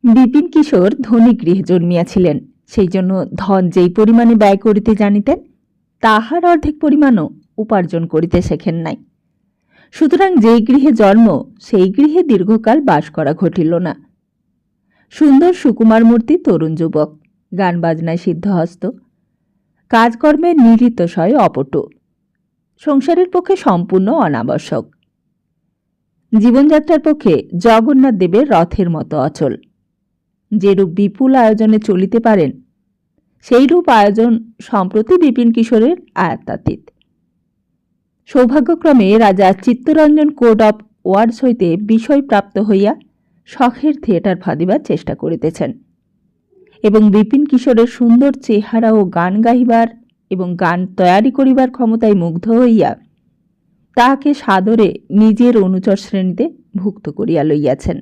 বিপিন কিশোর ধনী গৃহে জন্মিয়াছিলেন, সেই জন্য ধন যেই পরিমাণে ব্যয় করিতে জানিতেন তাহার অর্ধেক পরিমাণও উপার্জন করিতে শেখেন নাই। সুতরাং যেই গৃহে জন্ম সেই গৃহে দীর্ঘকাল বাস করা ঘটিল না। সুন্দর সুকুমার মূর্তি তরুণ যুবক, গান বাজনায় সিদ্ধহস্ত, কাজকর্মে নিরীতশয় অপটু, সংসারের পক্ষে সম্পূর্ণ অনাবশ্যক, জীবনযাত্রার পক্ষে জগন্নাথ দেবের রথের মতো অচল। যেরূপ বিপুল আয়োজনে চলিতে পারেন সেইরূপ আয়োজন সম্প্রতি বিপিন কিশোরের আয়ত্তাতীত। সৌভাগ্যক্রমে রাজা চিত্তরঞ্জন কোর্ট অফ ওয়ার্ডস হইতে বিষয় প্রাপ্ত হইয়া শখের থিয়েটার ফাঁদিবার চেষ্টা করিতেছেন এবং বিপিন কিশোরের সুন্দর চেহারা ও গান গাহিবার এবং গান তৈয়ারি করিবার ক্ষমতায় মুগ্ধ হইয়া তাহাকে সাদরে নিজের অনুচর শ্রেণীতে ভুক্ত করিয়া লইয়াছেন।